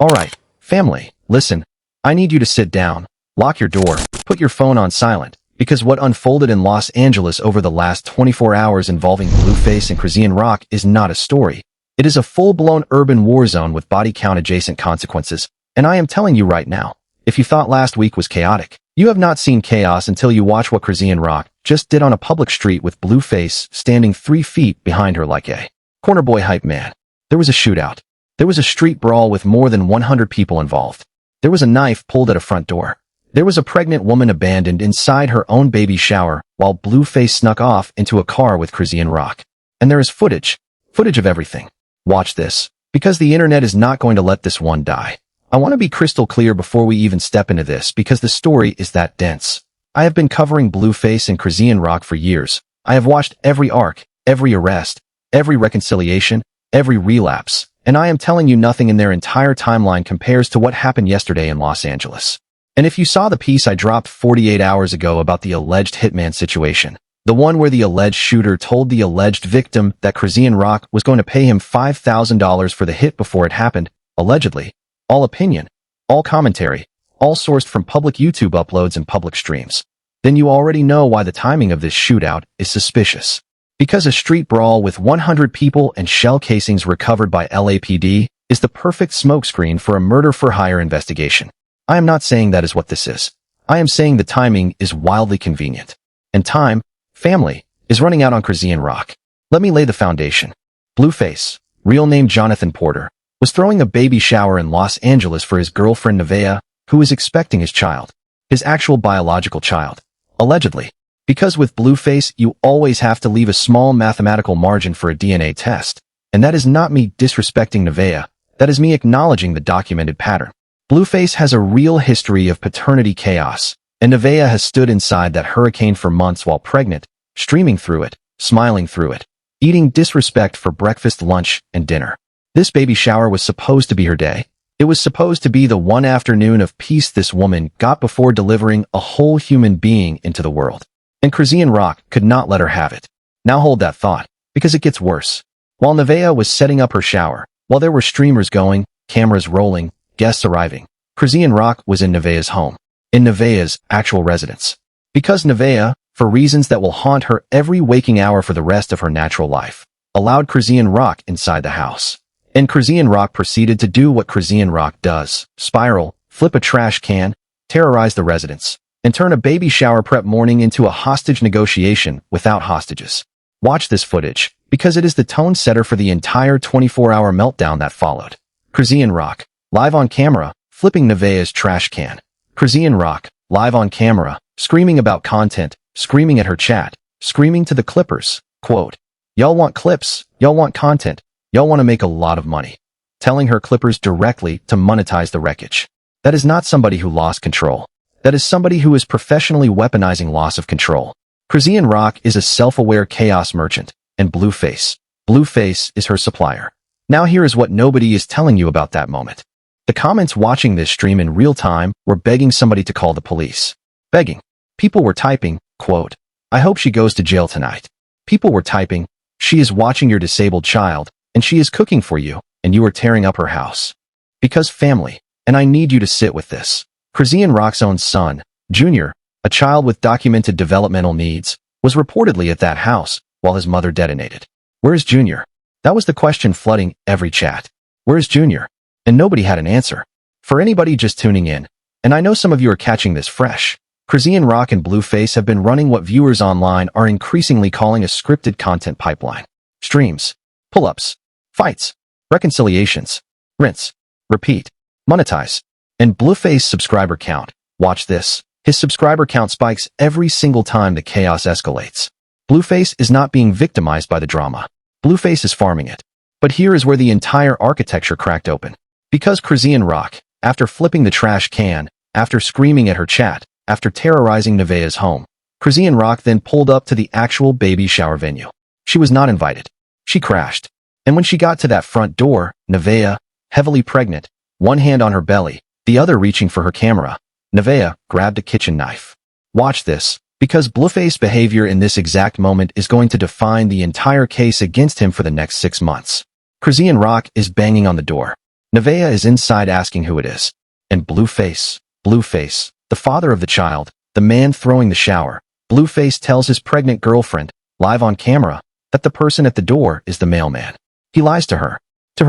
Alright, family, listen. I need you to sit down, lock your door, put your phone on silent, because what unfolded in Los Angeles over the last 24 hours involving Blueface and Chrisean Rock is not a story. It is a full-blown urban war zone with body count adjacent consequences, and I am telling you right now, if you thought last week was chaotic, you have not seen chaos until you watch what Chrisean Rock just did on a public street with Blueface standing 3 feet behind her like a corner boy hype man. There was a shootout. There was a street brawl with more than 100 people involved. There was a knife pulled at a front door. There was a pregnant woman abandoned inside her own baby shower while Blueface snuck off into a car with Chrisean Rock. And there is footage of everything. Watch this, because the internet is not going to let this one die. I want to be crystal clear before we even step into this because the story is that dense. I have been covering Blueface and Chrisean Rock for years. I have watched every arc, every arrest, every reconciliation, every relapse, and I am telling you nothing in their entire timeline compares to what happened yesterday in Los Angeles. And if you saw the piece I dropped 48 hours ago about the alleged hitman situation, the one where the alleged shooter told the alleged victim that Chrisean Rock was going to pay him $5,000 for the hit before it happened, allegedly, all opinion, all commentary, all sourced from public YouTube uploads and public streams, then you already know why the timing of this shootout is suspicious. Because a street brawl with 100 people and shell casings recovered by LAPD is the perfect smokescreen for a murder-for-hire investigation. I am not saying that is what this is. I am saying the timing is wildly convenient. And time, family, is running out on Chrisean Rock. Let me lay the foundation. Blueface, real name Jonathan Porter, was throwing a baby shower in Los Angeles for his girlfriend Nevaeh, who was expecting his child. His actual biological child. Allegedly. Because with Blueface, you always have to leave a small mathematical margin for a DNA test. And that is not me disrespecting Nevaeh. That is me acknowledging the documented pattern. Blueface has a real history of paternity chaos, and Nevaeh has stood inside that hurricane for months while pregnant, streaming through it, smiling through it, eating disrespect for breakfast, lunch, and dinner. This baby shower was supposed to be her day. It was supposed to be the one afternoon of peace this woman got before delivering a whole human being into the world. And Chrisean Rock could not let her have it. Now hold that thought, because it gets worse. While Nevaeh was setting up her shower, while there were streamers going, cameras rolling, guests arriving, Chrisean Rock was in Nevaeh's home, in Nevaeh's actual residence. Because Nevaeh, for reasons that will haunt her every waking hour for the rest of her natural life, allowed Chrisean Rock inside the house. And Chrisean Rock proceeded to do what Chrisean Rock does, spiral, flip a trash can, terrorize the residents, and turn a baby shower prep morning into a hostage negotiation without hostages. Watch this footage, because it is the tone setter for the entire 24-hour meltdown that followed. Chrisean Rock, live on camera, flipping Nevaeh's trash can. Chrisean Rock, live on camera, screaming about content, screaming at her chat, screaming to the clippers, quote, "Y'all want clips, y'all want content, y'all want to make a lot of money." Telling her clippers directly to monetize the wreckage. That is not somebody who lost control. That is somebody who is professionally weaponizing loss of control. Chrisean Rock is a self-aware chaos merchant, and Blueface is her supplier. Now here is what nobody is telling you about that moment. The comments watching this stream in real time were begging somebody to call the police. Begging. People were typing, quote, "I hope she goes to jail tonight." People were typing, "She is watching your disabled child, and she is cooking for you, and you are tearing up her house." Because family, and I need you to sit with this. Chrisean Rock's own son, Junior, a child with documented developmental needs, was reportedly at that house while his mother detonated. Where's Junior? That was the question flooding every chat. Where's Junior? And nobody had an answer. For anybody just tuning in, and I know some of you are catching this fresh, Chrisean Rock and Blueface have been running what viewers online are increasingly calling a scripted content pipeline. Streams, pull-ups, fights, reconciliations, rinse, repeat, monetize. And Blueface subscriber count, watch this, his subscriber count spikes every single time the chaos escalates. Blueface is not being victimized by the drama. Blueface is farming it. But here is where the entire architecture cracked open. Because Chrisean Rock, after flipping the trash can, after screaming at her chat, after terrorizing Nevaeh's home, Chrisean Rock then pulled up to the actual baby shower venue. She was not invited. She crashed. And when she got to that front door, Nevaeh, heavily pregnant, one hand on her belly, the other reaching for her camera, Nevaeh grabbed a kitchen knife. Watch this, because Blueface's behavior in this exact moment is going to define the entire case against him for the next 6 months. Chrisean Rock is banging on the door. Nevaeh is inside asking who it is. And Blueface, the father of the child, the man throwing the shower, Blueface tells his pregnant girlfriend, live on camera, that the person at the door is the mailman. He lies to her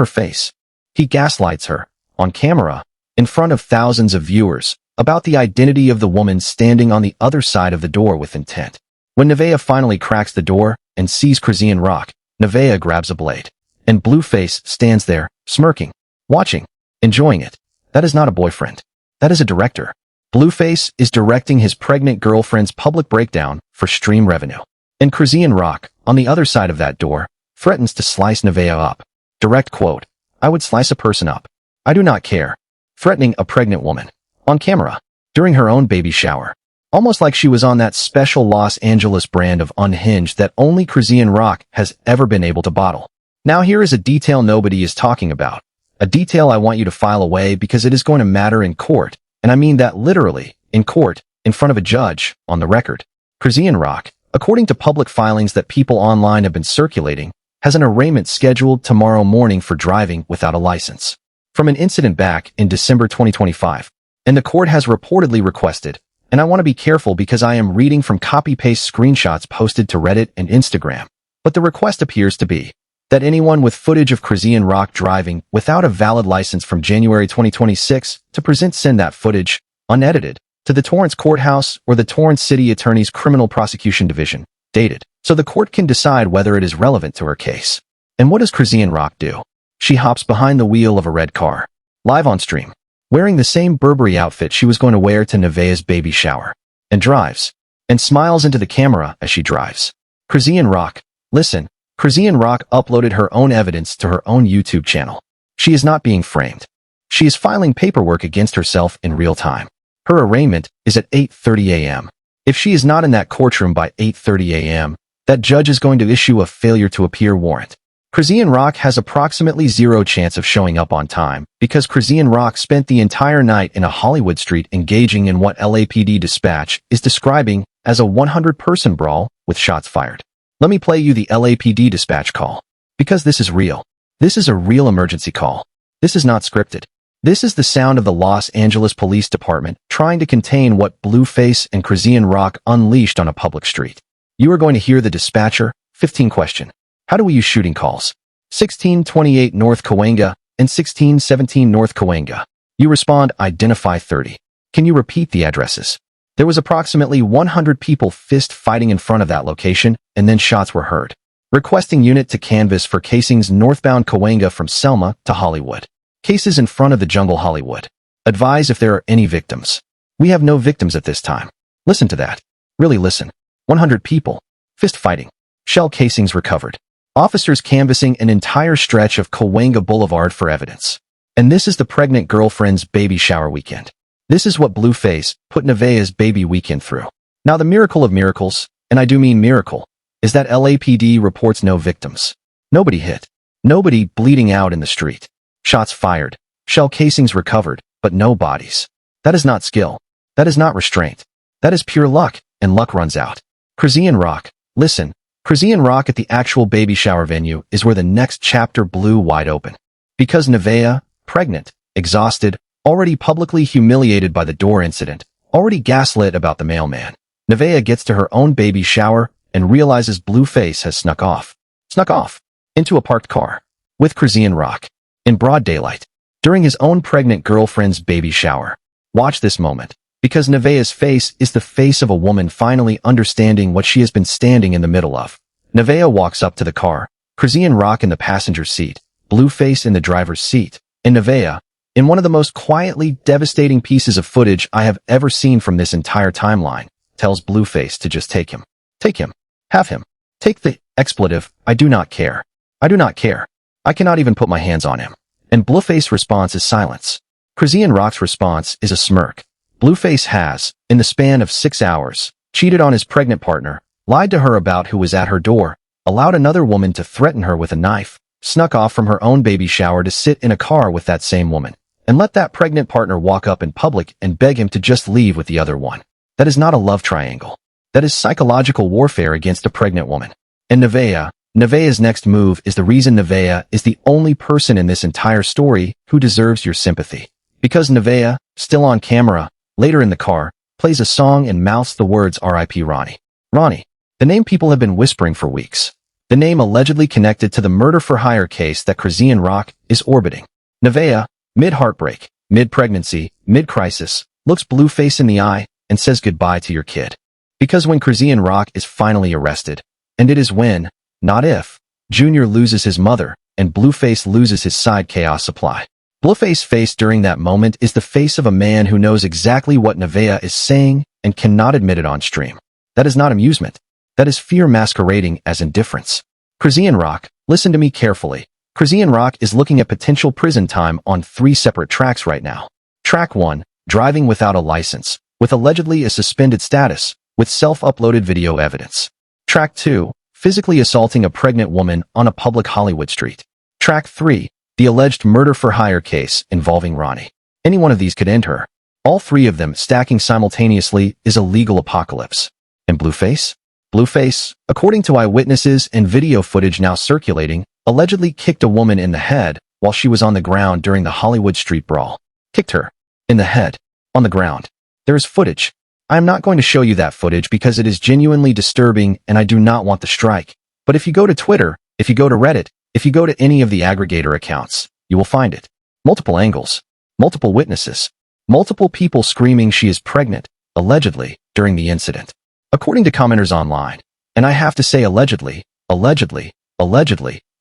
face. He gaslights her, on camera, in front of thousands of viewers, about the identity of the woman standing on the other side of the door with intent. When Nevaeh finally cracks the door and sees Chrisean Rock, Nevaeh grabs a blade. And Blueface stands there, smirking, watching, enjoying it. That is not a boyfriend. That is a director. Blueface is directing his pregnant girlfriend's public breakdown for stream revenue. And Chrisean Rock, on the other side of that door, threatens to slice Nevaeh up. Direct quote, "I would slice a person up. I do not care." Threatening a pregnant woman. On camera. During her own baby shower. Almost like she was on that special Los Angeles brand of unhinged that only Chrisean Rock has ever been able to bottle. Now here is a detail nobody is talking about. A detail I want you to file away because it is going to matter in court, and I mean that literally, in court, in front of a judge, on the record. Chrisean Rock, according to public filings that people online have been circulating, has an arraignment scheduled tomorrow morning for driving without a license. From an incident back in December 2025. And the court has reportedly requested, and I want to be careful because I am reading from copy-paste screenshots posted to Reddit and Instagram, but the request appears to be that anyone with footage of Chrisean Rock driving without a valid license from January 2026 to send that footage, unedited, to the Torrance Courthouse or the Torrance City Attorney's Criminal Prosecution Division, dated, so the court can decide whether it is relevant to her case. And what does Chrisean Rock do? She hops behind the wheel of a red car, live on stream, wearing the same Burberry outfit she was going to wear to Nevaeh's baby shower, and drives, and smiles into the camera as she drives. Chrisean Rock, listen, Chrisean Rock uploaded her own evidence to her own YouTube channel. She is not being framed. She is filing paperwork against herself in real time. Her arraignment is at 8:30 a.m. If she is not in that courtroom by 8:30 a.m., that judge is going to issue a failure to appear warrant. Chrisean Rock has approximately zero chance of showing up on time because Chrisean Rock spent the entire night in a Hollywood street engaging in what LAPD dispatch is describing as a 100-person brawl with shots fired. Let me play you the LAPD dispatch call. Because this is real. This is a real emergency call. This is not scripted. This is the sound of the Los Angeles Police Department trying to contain what Blueface and Chrisean Rock unleashed on a public street. You are going to hear the dispatcher. 15 question. How do we use shooting calls? 1628 North Cahuenga and 1617 North Cahuenga. You respond, identify 30. Can you repeat the addresses? There was approximately 100 people fist fighting in front of that location, and then shots were heard. Requesting unit to canvass for casings northbound Cahuenga from Selma to Hollywood. Cases in front of the Jungle Hollywood. Advise if there are any victims. We have no victims at this time. Listen to that. Really listen. 100 people. Fist fighting. Shell casings recovered. Officers canvassing an entire stretch of Cahuenga Boulevard for evidence. And this is the pregnant girlfriend's baby shower weekend. This is what Blueface put Nevaeh's baby weekend through. Now the miracle of miracles, and I do mean miracle, is that LAPD reports no victims. Nobody hit. Nobody bleeding out in the street. Shots fired. Shell casings recovered, but no bodies. That is not skill. That is not restraint. That is pure luck, and luck runs out. Chrisean Rock, listen. Chrisean Rock at the actual baby shower venue is where the next chapter blew wide open. Because Nevaeh, pregnant, exhausted, already publicly humiliated by the door incident, already gaslit about the mailman, Nevaeh gets to her own baby shower and realizes Blueface has snuck off, into a parked car, with Chrisean Rock, in broad daylight, during his own pregnant girlfriend's baby shower. Watch this moment, because Nevaeh's face is the face of a woman finally understanding what she has been standing in the middle of. Nevaeh walks up to the car, Chrisean Rock in the passenger seat, Blueface in the driver's seat, and Nevaeh, in one of the most quietly devastating pieces of footage I have ever seen from this entire timeline, tells Blueface to just take him. Take him. Have him. Take the expletive, I do not care. I do not care. I cannot even put my hands on him. And Blueface's response is silence. Chrisean Rock's response is a smirk. Blueface has, in the span of 6 hours, cheated on his pregnant partner, lied to her about who was at her door, allowed another woman to threaten her with a knife, snuck off from her own baby shower to sit in a car with that same woman, and let that pregnant partner walk up in public and beg him to just leave with the other one. That is not a love triangle. That is psychological warfare against a pregnant woman. And Nevaeh, Nevaeh's next move is the reason Nevaeh is the only person in this entire story who deserves your sympathy. Because Nevaeh, still on camera, later in the car, plays a song and mouths the words R.I.P. Ronnie. Ronnie, the name people have been whispering for weeks. The name allegedly connected to the murder-for-hire case that Chrisean Rock is orbiting. Nevaeh, mid-heartbreak, mid-pregnancy, mid-crisis, looks Blueface in the eye and says goodbye to your kid. Because when Chrisean Rock is finally arrested, and it is when, not if, Junior loses his mother and Blueface loses his side chaos supply. Blueface's face during that moment is the face of a man who knows exactly what Nevaeh is saying and cannot admit it on stream. That is not amusement. That is fear masquerading as indifference. Chrisean Rock, listen to me carefully. Chrisean Rock is looking at potential prison time on 3 separate tracks right now. Track 1, driving without a license, with allegedly a suspended status, with self-uploaded video evidence. Track 2, physically assaulting a pregnant woman on a public Hollywood street. Track 3, the alleged murder-for-hire case involving Ronnie. Any one of these could end her. All 3 of them stacking simultaneously is a legal apocalypse. And Blueface? Blueface, according to eyewitnesses and video footage now circulating, allegedly kicked a woman in the head while she was on the ground during the Hollywood street brawl. Kicked her. In the head. On the ground. There is footage. I am not going to show you that footage because it is genuinely disturbing and I do not want the strike. But if you go to Twitter, if you go to Reddit, if you go to any of the aggregator accounts, you will find it. Multiple angles. Multiple witnesses. Multiple people screaming she is pregnant, allegedly, during the incident. According to commenters online, and I have to say allegedly,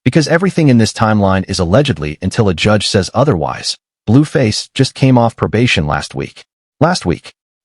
because everything in this timeline is allegedly until a judge says otherwise. Blueface just came off probation last week.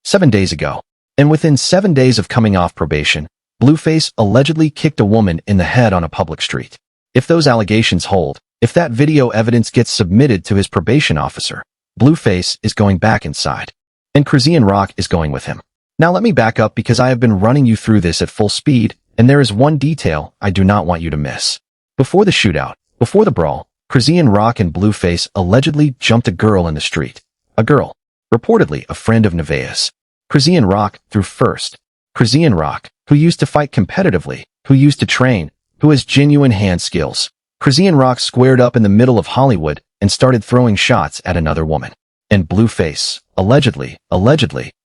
7 days ago. And within 7 days of coming off probation, Blueface allegedly kicked a woman in the head on a public street. If those allegations hold, if that video evidence gets submitted to his probation officer, Blueface is going back inside. And Chrisean Rock is going with him. Now let me back up because I have been running you through this at full speed, and there is one detail I do not want you to miss. Before the shootout, before the brawl, Chrisean Rock and Blueface allegedly jumped a girl in the street. A girl. Reportedly a friend of Nevaeh's. Chrisean Rock threw first. Chrisean Rock, who used to fight competitively, who used to train, who has genuine hand skills. Chrisean Rock squared up in the middle of Hollywood and started throwing shots at another woman. And Blueface, allegedly,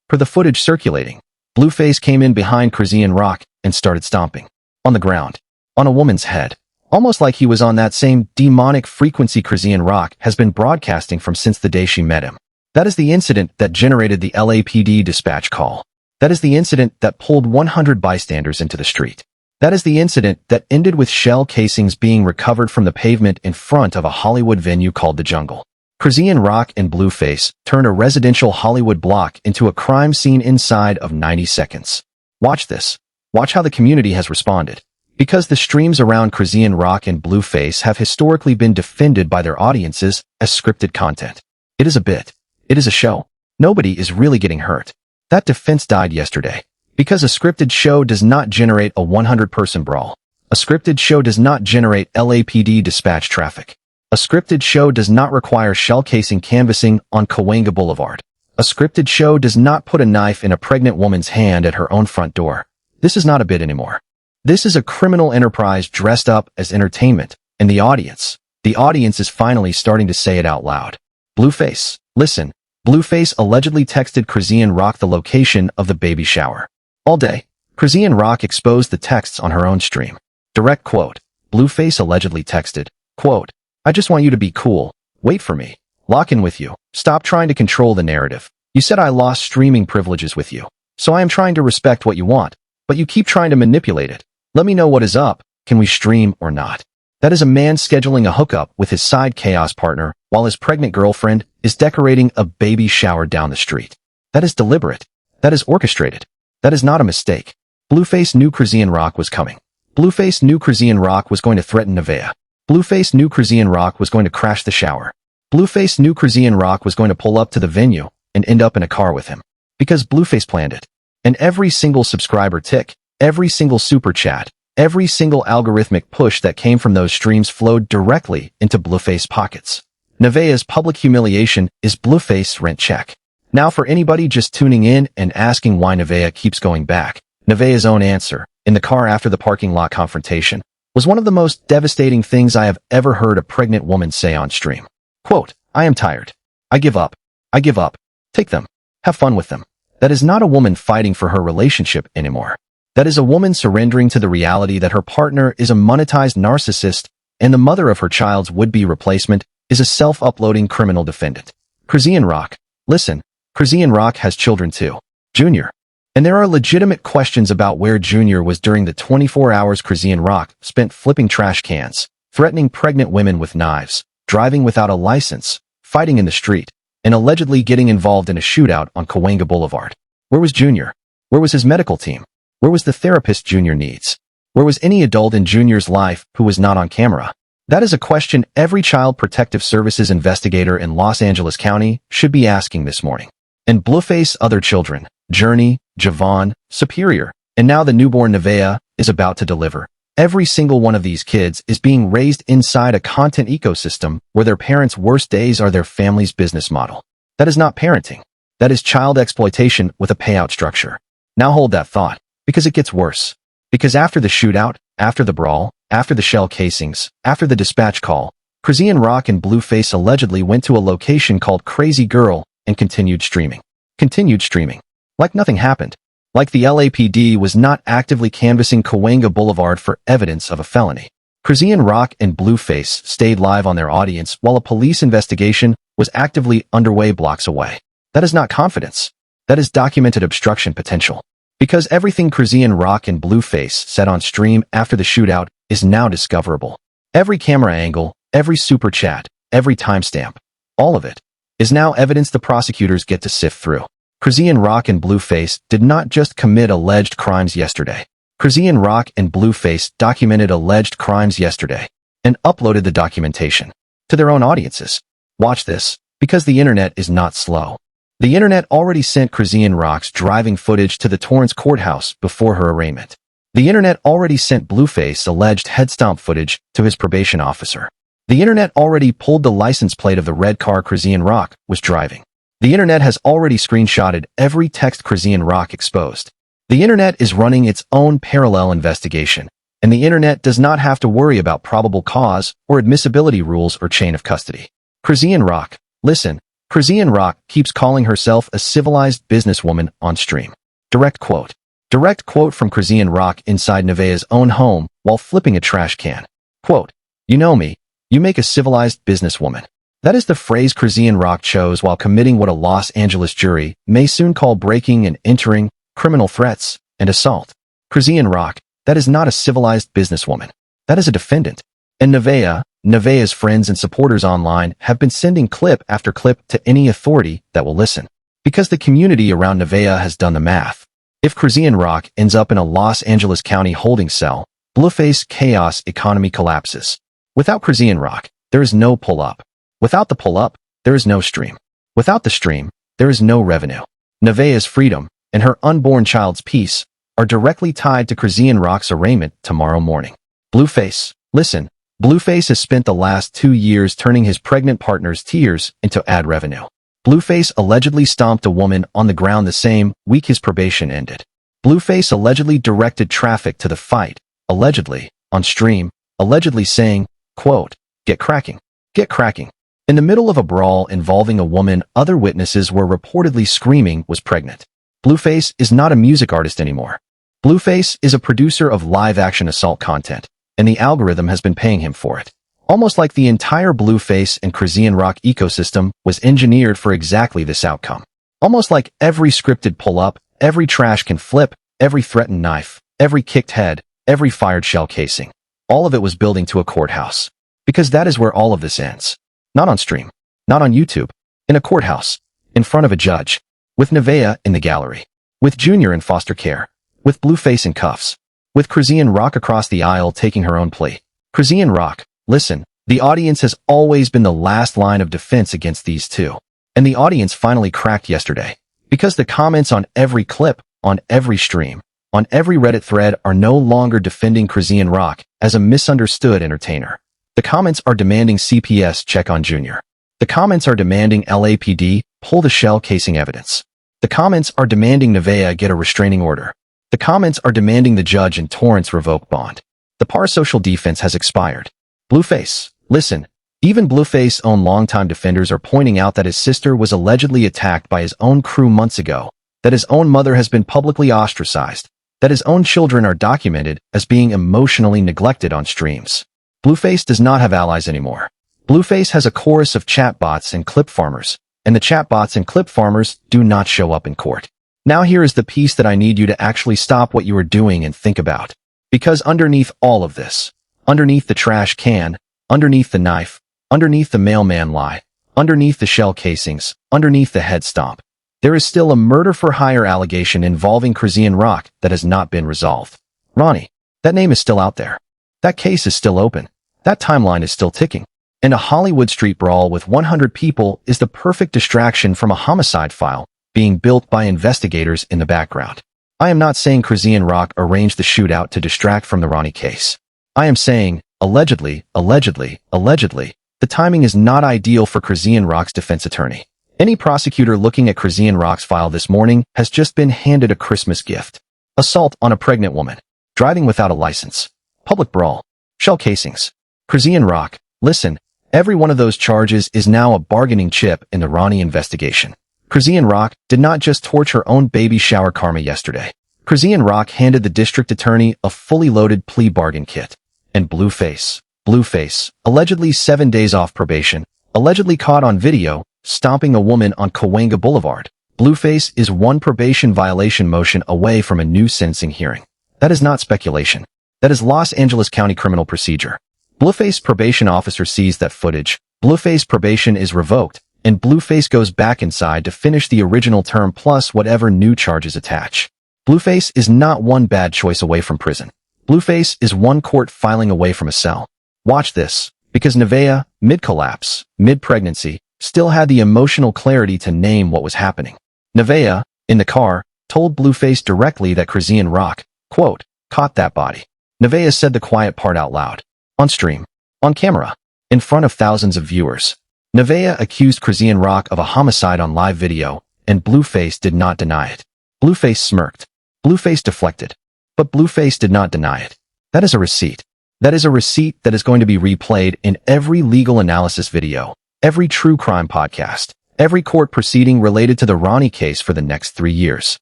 per the footage circulating, Blueface came in behind Chrisean Rock and started stomping. On the ground. On a woman's head. Almost like he was on that same demonic frequency Chrisean Rock has been broadcasting from since the day she met him. That is the incident that generated the LAPD dispatch call. That is the incident that pulled 100 bystanders into the street. That is the incident that ended with shell casings being recovered from the pavement in front of a Hollywood venue called The Jungle. Chrisean Rock and Blueface turned a residential Hollywood block into a crime scene inside of 90 seconds. Watch this. Watch how the community has responded. Because the streams around Chrisean Rock and Blueface have historically been defended by their audiences as scripted content. It is a bit. It is a show. Nobody is really getting hurt. That defense died yesterday. Because a scripted show does not generate a 100-person brawl. A scripted show does not generate LAPD dispatch traffic. A scripted show does not require shell casing canvassing on Cahuenga Boulevard. A scripted show does not put a knife in a pregnant woman's hand at her own front door. This is not a bit anymore. This is a criminal enterprise dressed up as entertainment, and the audience is finally starting to say it out loud. Blueface, listen. Blueface allegedly texted Chrisean Rock the location of the baby shower. All day, Chrisean Rock exposed the texts on her own stream. Direct quote. Blueface allegedly texted, quote, I just want you to be cool. Wait for me. Lock in with you. Stop trying to control the narrative. You said I lost streaming privileges with you. So I am trying to respect what you want, but you keep trying to manipulate it. Let me know what is up. Can we stream or not? That is a man scheduling a hookup with his side chaos partner while his pregnant girlfriend is decorating a baby shower down the street. That is deliberate. That is orchestrated. That is not a mistake. Blueface knew Chrisean Rock was coming. Blueface knew Chrisean Rock was going to threaten Nevaeh. Blueface knew Chrisean Rock was going to crash the shower. Blueface knew Chrisean Rock was going to pull up to the venue and end up in a car with him. Because Blueface planned it. And every single subscriber tick, every single super chat, every single algorithmic push that came from those streams flowed directly into Blueface's pockets. Nevaeh's public humiliation is Blueface's rent check. Now for anybody just tuning in and asking why Nevaeh keeps going back, Nevaeh's own answer, in the car after the parking lot confrontation. was one of the most devastating things I have ever heard a pregnant woman say on stream. Quote, "I am tired. I give up. I give up. Take them. Have fun with them." That is not a woman fighting for her relationship anymore. That is a woman surrendering to the reality that her partner is a monetized narcissist and the mother of her child's would-be replacement is a self-uploading criminal defendant. Chrisean Rock. Listen, Chrisean Rock has children too. Junior. And there are legitimate questions about where Junior was during the 24 hours Chrisean Rock spent flipping trash cans, threatening pregnant women with knives, driving without a license, fighting in the street, and allegedly getting involved in a shootout on Cahuenga Boulevard. Where was Junior? Where was his medical team? Where was the therapist Junior needs? Where was any adult in Junior's life who was not on camera? That is a question every Child Protective Services investigator in Los Angeles County should be asking this morning. And Blueface other children, Journey, Javon, Superior, and now the newborn Nevaeh, is about to deliver. Every single one of these kids is being raised inside a content ecosystem where their parents' worst days are their family's business model. That is not parenting. That is child exploitation with a payout structure. Now hold that thought, because it gets worse. Because after the shootout, after the brawl, after the shell casings, after the dispatch call, Chrisean Rock and Blueface allegedly went to a location called Crazy Girl and continued streaming. Continued streaming. Like nothing happened. Like the LAPD was not actively canvassing Cahuenga Boulevard for evidence of a felony. Chrisean Rock and Blueface stayed live on their audience while a police investigation was actively underway blocks away. That is not confidence. That is documented obstruction potential. Because everything Chrisean Rock and Blueface said on stream after the shootout is now discoverable. Every camera angle, every super chat, every timestamp, all of it, is now evidence the prosecutors get to sift through. Chrisean Rock and Blueface did not just commit alleged crimes yesterday. Chrisean Rock and Blueface documented alleged crimes yesterday and uploaded the documentation to their own audiences. Watch this, because the internet is not slow. The internet already sent Chrisean Rock's driving footage to the Torrance courthouse before her arraignment. The internet already sent Blueface alleged head stomp footage to his probation officer. The internet already pulled the license plate of the red car Chrisean Rock was driving. The internet has already screenshotted every text Chrisean Rock exposed. The internet is running its own parallel investigation, and the internet does not have to worry about probable cause or admissibility rules or chain of custody. Chrisean Rock, listen, Chrisean Rock keeps calling herself a civilized businesswoman on stream. Direct quote. Direct quote from Chrisean Rock inside Nevaeh's own home while flipping a trash can. Quote, "You know me. You make a civilized businesswoman." That is the phrase Chrisean Rock chose while committing what a Los Angeles jury may soon call breaking and entering, criminal threats, and assault. Chrisean Rock, that is not a civilized businesswoman. That is a defendant. And Nevaeh's friends and supporters online have been sending clip after clip to any authority that will listen. Because the community around Nevaeh has done the math. If Chrisean Rock ends up in a Los Angeles County holding cell, Blueface chaos economy collapses. Without Chrisean Rock, there is no pull-up. Without the pull-up, there is no stream. Without the stream, there is no revenue. Nevaeh's freedom and her unborn child's peace are directly tied to Chrisean Rock's arraignment tomorrow morning. Blueface, listen, Blueface has spent the last 2 years turning his pregnant partner's tears into ad revenue. Blueface allegedly stomped a woman on the ground the same week his probation ended. Blueface allegedly directed traffic to the fight, allegedly, on stream, allegedly saying, quote, "Get cracking. Get cracking." In the middle of a brawl involving a woman other witnesses were reportedly screaming was pregnant. Blueface is not a music artist anymore. Blueface is a producer of live-action assault content, and the algorithm has been paying him for it. Almost like the entire Blueface and Chrisean Rock ecosystem was engineered for exactly this outcome. Almost like every scripted pull-up, every trash can flip, every threatened knife, every kicked head, every fired shell casing. All of it was building to a courthouse. Because that is where all of this ends. Not on stream. Not on YouTube. In a courthouse. In front of a judge. With Nevaeh in the gallery. With Junior in foster care. With Blueface in cuffs. With Chrisean Rock across the aisle taking her own plea. Chrisean Rock, listen, the audience has always been the last line of defense against these two. And the audience finally cracked yesterday. Because the comments on every clip, on every stream, on every Reddit thread are no longer defending Chrisean Rock as a misunderstood entertainer. The comments are demanding CPS check on Junior. The comments are demanding LAPD pull the shell casing evidence. The comments are demanding Nevaeh get a restraining order. The comments are demanding the judge in Torrance revoke bond. The parasocial defense has expired. Blueface, listen. Even Blueface's own longtime defenders are pointing out that his sister was allegedly attacked by his own crew months ago, that his own mother has been publicly ostracized, that his own children are documented as being emotionally neglected on streams. Blueface does not have allies anymore. Blueface has a chorus of chatbots and clip farmers, and the chatbots and clip farmers do not show up in court. Now here is the piece that I need you to actually stop what you are doing and think about. Because underneath all of this, underneath the trash can, underneath the knife, underneath the mailman lie, underneath the shell casings, underneath the head stomp, there is still a murder-for-hire allegation involving Chrisean Rock that has not been resolved. Ronnie, that name is still out there. That case is still open. That timeline is still ticking. And a Hollywood street brawl with 100 people is the perfect distraction from a homicide file being built by investigators in the background. I am not saying Chrisean Rock arranged the shootout to distract from the Ronnie case. I am saying, allegedly, the timing is not ideal for Chrisean Rock's defense attorney. Any prosecutor looking at Chrisean Rock's file this morning has just been handed a Christmas gift. Assault on a pregnant woman. Driving without a license. Public brawl. Shell casings. Chrisean Rock, listen, every one of those charges is now a bargaining chip in the Ronnie investigation. Chrisean Rock did not just torch her own baby shower karma yesterday. Chrisean Rock handed the district attorney a fully loaded plea bargain kit. And Blueface, allegedly 7 days off probation, allegedly caught on video, stomping a woman on Cahuenga Boulevard. Blueface is one probation violation motion away from a new sentencing hearing. That is not speculation. That is Los Angeles County criminal procedure. Blueface probation officer sees that footage. Blueface probation is revoked, and Blueface goes back inside to finish the original term plus whatever new charges attach. Blueface is not one bad choice away from prison. Blueface is one court filing away from a cell. Watch this, because Nevaeh, mid-collapse, mid-pregnancy, still had the emotional clarity to name what was happening. Nevaeh, in the car, told Blueface directly that Chrisean Rock, quote, caught that body. Nevaeh said the quiet part out loud. On stream. On camera. In front of thousands of viewers. Nevaeh accused Chrisean Rock of a homicide on live video, and Blueface did not deny it. Blueface smirked. Blueface deflected. But Blueface did not deny it. That is a receipt. That is a receipt that is going to be replayed in every legal analysis video, every true crime podcast, every court proceeding related to the Ronnie case for the next 3 years.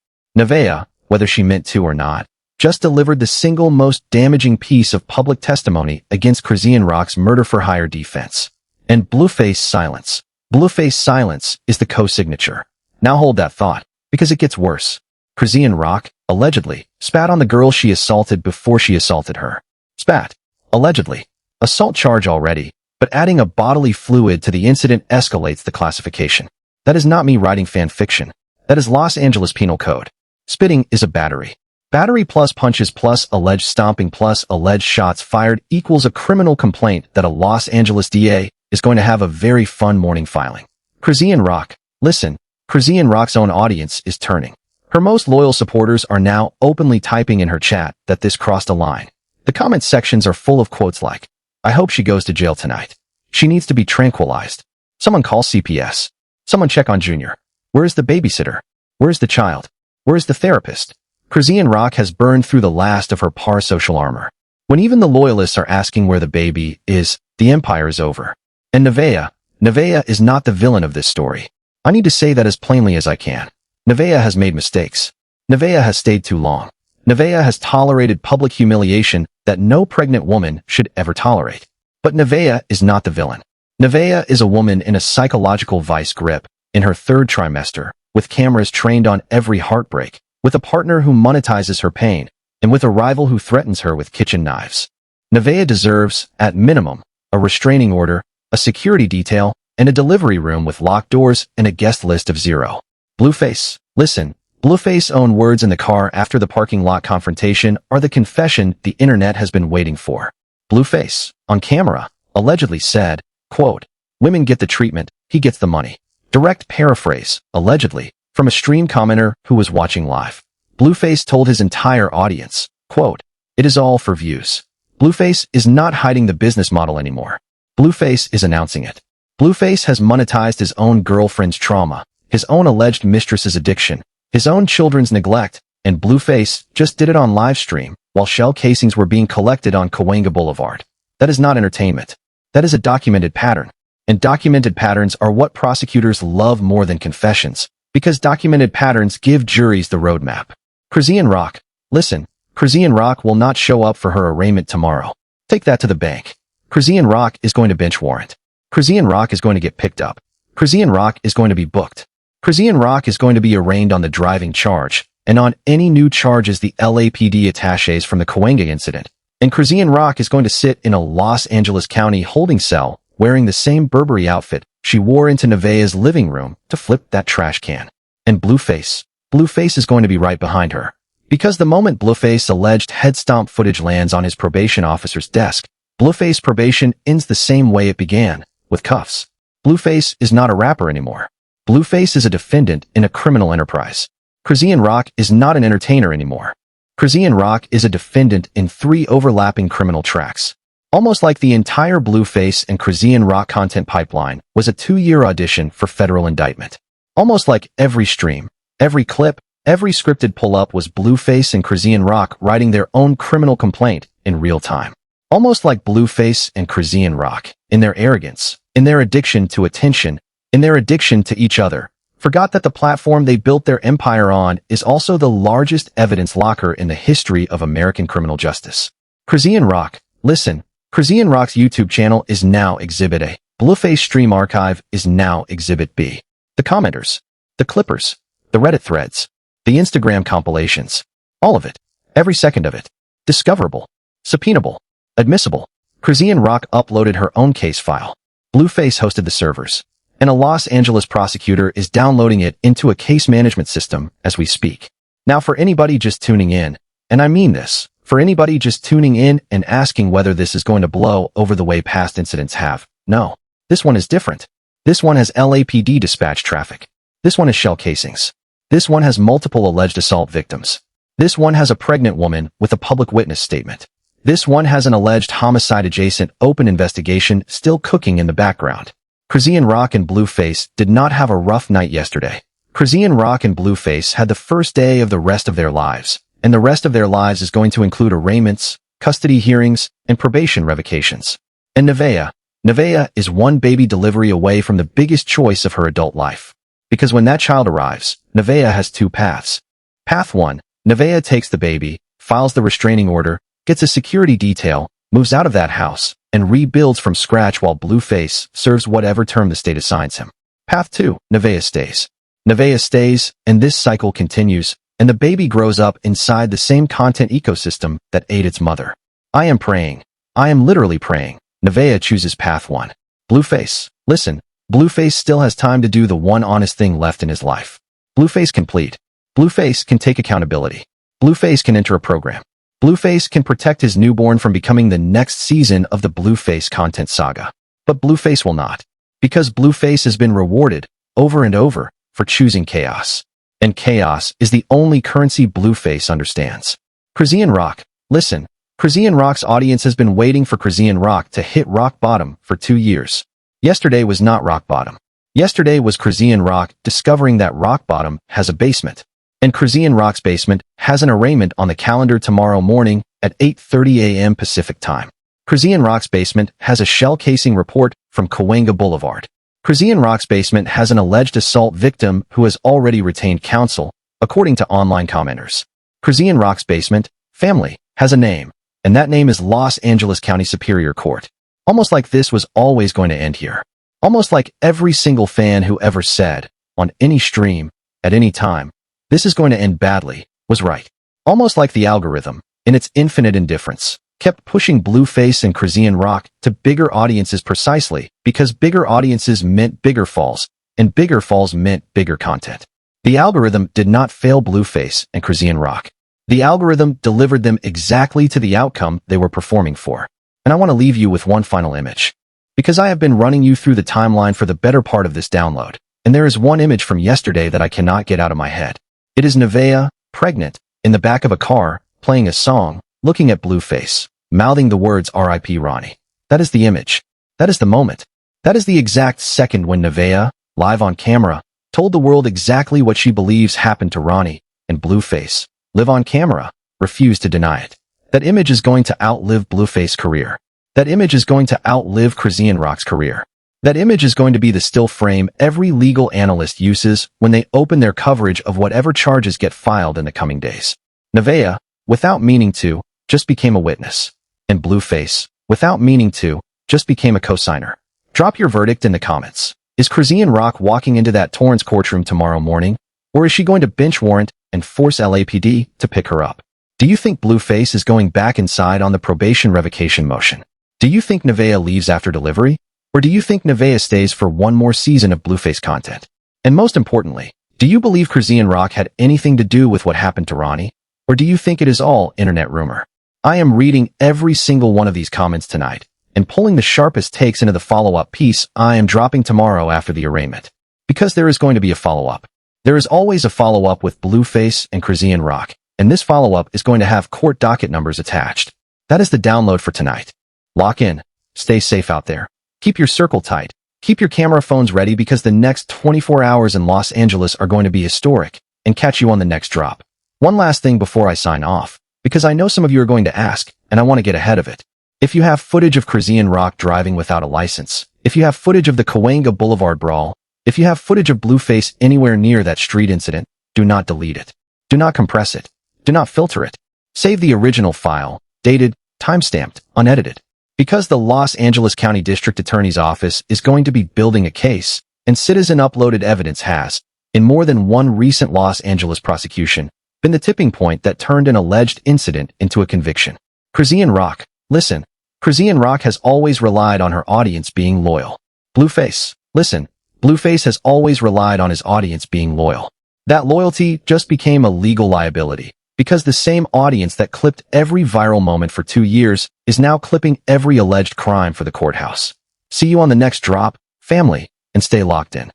Nevaeh, whether she meant to or not, just delivered the single most damaging piece of public testimony against Chrisean Rock's murder-for-hire defense. And Blueface silence. Blueface silence is the co-signature. Now hold that thought, because it gets worse. Chrisean Rock, allegedly, spat on the girl she assaulted before she assaulted her. Spat. Allegedly. Assault charge already, but adding a bodily fluid to the incident escalates the classification. That is not me writing fan fiction. That is Los Angeles Penal Code. Spitting is a battery. Battery plus punches plus alleged stomping plus alleged shots fired equals a criminal complaint that a Los Angeles DA is going to have a very fun morning filing. Chrisean Rock, listen, Chrisean Rock's own audience is turning. Her most loyal supporters are now openly typing in her chat that this crossed a line. The comment sections are full of quotes like, I hope she goes to jail tonight. She needs to be tranquilized. Someone call CPS. Someone check on Junior. Where is the babysitter? Where is the child? Where is the therapist? Chrisean Rock has burned through the last of her parasocial armor. When even the loyalists are asking where the baby is, the empire is over. And Nevaeh is not the villain of this story. I need to say that as plainly as I can. Nevaeh has made mistakes. Nevaeh has stayed too long. Nevaeh has tolerated public humiliation that no pregnant woman should ever tolerate. But Nevaeh is not the villain. Nevaeh is a woman in a psychological vice grip, in her 3rd trimester, with cameras trained on every heartbreak, with a partner who monetizes her pain, and with a rival who threatens her with kitchen knives. Nevaeh deserves, at minimum, a restraining order, a security detail, and a delivery room with locked doors and a guest list of 0. Blueface, listen, Blueface's own words in the car after the parking lot confrontation are the confession the internet has been waiting for. Blueface, on camera, allegedly said, quote, women get the treatment, he gets the money. Direct paraphrase, allegedly, from a stream commenter who was watching live. Blueface told his entire audience, quote, it is all for views. Blueface is not hiding the business model anymore. Blueface is announcing it. Blueface has monetized his own girlfriend's trauma, his own alleged mistress's addiction, his own children's neglect, and Blueface just did it on live stream, while shell casings were being collected on Cahuenga Boulevard. That is not entertainment. That is a documented pattern. And documented patterns are what prosecutors love more than confessions, because documented patterns give juries the roadmap. Chrisean Rock. Listen, Chrisean Rock will not show up for her arraignment tomorrow. Take that to the bank. Chrisean Rock is going to bench warrant. Chrisean Rock is going to get picked up. Chrisean Rock is going to be booked. Chrisean Rock is going to be arraigned on the driving charge and on any new charges the LAPD attaches from the Cahuenga incident. And Chrisean Rock is going to sit in a Los Angeles County holding cell wearing the same Burberry outfit she wore into Nevaeh's living room to flip that trash can. And Blueface. Blueface is going to be right behind her. Because the moment Blueface's alleged head stomp footage lands on his probation officer's desk, Blueface's probation ends the same way it began, with cuffs. Blueface is not a rapper anymore. Blueface is a defendant in a criminal enterprise. Chrisean Rock is not an entertainer anymore. Chrisean Rock is a defendant in 3 overlapping criminal tracks. Almost like the entire Blueface and Chrisean Rock content pipeline was a 2-year audition for federal indictment. Almost like every stream, every clip, every scripted pull-up was Blueface and Chrisean Rock writing their own criminal complaint in real time. Almost like Blueface and Chrisean Rock, in their arrogance, in their addiction to attention, in their addiction to each other, forgot that the platform they built their empire on is also the largest evidence locker in the history of American criminal justice. Chrisean Rock. Listen, Chrisean Rock's YouTube channel is now Exhibit A. Blueface stream archive is now Exhibit B. The commenters, the clippers, the Reddit threads, the Instagram compilations, all of it, every second of it, discoverable, subpoenable, admissible. Chrisean Rock uploaded her own case file. Blueface hosted the servers, and a Los Angeles prosecutor is downloading it into a case management system as we speak. Now for anybody just tuning in, and I mean this, for anybody just tuning in and asking whether this is going to blow over the way past incidents have, no. This one is different. This one has LAPD dispatch traffic. This one has shell casings. This one has multiple alleged assault victims. This one has a pregnant woman with a public witness statement. This one has an alleged homicide-adjacent open investigation still cooking in the background. Chrisean Rock and Blueface did not have a rough night yesterday. Chrisean Rock and Blueface had the first day of the rest of their lives, and the rest of their lives is going to include arraignments, custody hearings, and probation revocations. And Nevaeh is one baby delivery away from the biggest choice of her adult life. Because when that child arrives, Nevaeh has 2 paths. Path 1, Nevaeh takes the baby, files the restraining order, gets a security detail, moves out of that house, and rebuilds from scratch while Blueface serves whatever term the state assigns him. Path 2, Nevaeh stays. Nevaeh stays, and this cycle continues, and the baby grows up inside the same content ecosystem that ate its mother. I am praying. I am literally praying. Nevaeh chooses path 1. Blueface. Listen, Blueface still has time to do the one honest thing left in his life. Blueface can plead. Blueface can take accountability. Blueface can enter a program. Blueface can protect his newborn from becoming the next season of the Blueface content saga. But Blueface will not. Because Blueface has been rewarded, over and over, for choosing chaos. And chaos is the only currency Blueface understands. Chrisean Rock. Listen, Chrisean Rock's audience has been waiting for Chrisean Rock to hit rock bottom for 2 years. Yesterday was not rock bottom. Yesterday was Chrisean Rock discovering that rock bottom has a basement. And Chrisean Rock's basement has an arraignment on the calendar tomorrow morning at 8:30 a.m. Pacific Time. Chrisean Rock's basement has a shell casing report from Cahuenga Boulevard. Chrisean Rock's basement has an alleged assault victim who has already retained counsel, according to online commenters. Chrisean Rock's basement, family, has a name, and that name is Los Angeles County Superior Court. Almost like this was always going to end here. Almost like every single fan who ever said, on any stream, at any time, this is going to end badly, was right. Almost like the algorithm, in its infinite indifference, kept pushing Blueface and Chrisean Rock to bigger audiences precisely because bigger audiences meant bigger falls, and bigger falls meant bigger content. The algorithm did not fail Blueface and Chrisean Rock. The algorithm delivered them exactly to the outcome they were performing for. And I want to leave you with one final image. Because I have been running you through the timeline for the better part of this download, and there is one image from yesterday that I cannot get out of my head. It is Nevaeh, pregnant, in the back of a car, playing a song, looking at Blueface, mouthing the words R.I.P. Ronnie. That is the image. That is the moment. That is the exact second when Nevaeh, live on camera, told the world exactly what she believes happened to Ronnie, and Blueface, live on camera, refused to deny it. That image is going to outlive Blueface's career. That image is going to outlive Chrisean Rock's career. That image is going to be the still frame every legal analyst uses when they open their coverage of whatever charges get filed in the coming days. Nevaeh, without meaning to, just became a witness. And Blueface, without meaning to, just became a co-signer. Drop your verdict in the comments. Is Chrisean Rock walking into that Torrance courtroom tomorrow morning? Or is she going to bench Warrant and force LAPD to pick her up? Do you think Blueface is going back inside on the probation revocation motion? Do you think Nevaeh leaves after delivery? Or do you think Nevaeh stays for one more season of Blueface content? And most importantly, do you believe Chrisean Rock had anything to do with what happened to Ronnie? Or do you think it is all internet rumor? I am reading every single one of these comments tonight and pulling the sharpest takes into the follow-up piece I am dropping tomorrow after the arraignment. Because there is going to be a follow-up. There is always a follow-up with Blueface and Chrisean Rock, and this follow-up is going to have court docket numbers attached. That is the download for tonight. Lock in. Stay safe out there. Keep your circle tight. Keep your camera phones ready because the next 24 hours in Los Angeles are going to be historic, and catch you on the next drop. One last thing before I sign off, because I know some of you are going to ask, and I want to get ahead of it. If you have footage of Chrisean Rock driving without a license, if you have footage of the Cahuenga Boulevard brawl, if you have footage of Blueface anywhere near that street incident, do not delete it. Do not compress it. Do not filter it. Save the original file, dated, timestamped, unedited. Because the Los Angeles County District Attorney's Office is going to be building a case, and citizen-uploaded evidence has, in more than one recent Los Angeles prosecution, been the tipping point that turned an alleged incident into a conviction. Chrisean Rock, listen. Chrisean Rock has always relied on her audience being loyal. Blueface, listen. Blueface has always relied on his audience being loyal. That loyalty just became a legal liability, because the same audience that clipped every viral moment for 2 years is now clipping every alleged crime for the courthouse. See you on the next drop, family, and stay locked in.